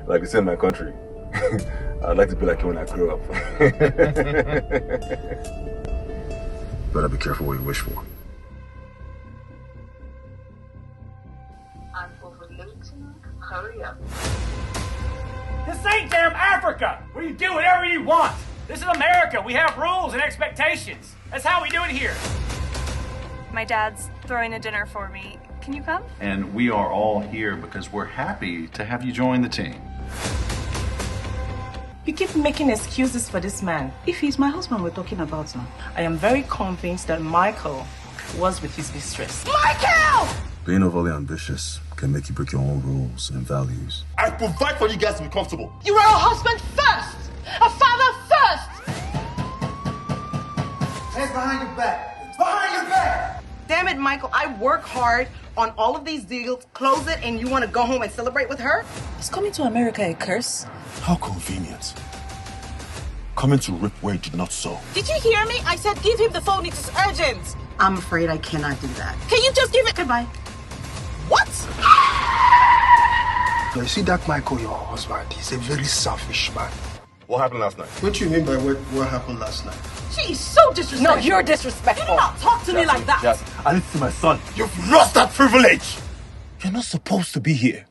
Like they say in my country, I'd like to be like you when I grow up. Better be careful what you wish for. I'm overloaded tonight. Hurry up. This ain't damn Africa, where you do whatever you want. This is America. We have rules and expectations. That's how we do it here. My dad's throwing a dinner for me. Can you come? And we are all here because we're happy to have you join the team. You keep making excuses for this man. If he's my husband we're talking about now, I am very convinced that Michael was with his mistress. Michael! Being overly ambitious can make you break your own rules and values. I provide for you guys to be comfortable. You are a husband first! A father first! Hands behind your back! Behind your back! Damn it, Michael, I work hard on all of these deals, close it, and you want to go home and celebrate with her? Is coming to America a curse? How convenient. Coming to rip where you did not sow. Did you hear me? I said give him the phone, it is urgent. I'm afraid I cannot do that. Can you just give it? Goodbye. What? Now, you see that Michael, your husband, he's a very selfish man. What happened last night? What do you mean by what happened last night? She is so disrespectful. No, you're disrespectful. You do not talk to me like that. Yes, I need to see my son. You've lost that privilege! You're not supposed to be here.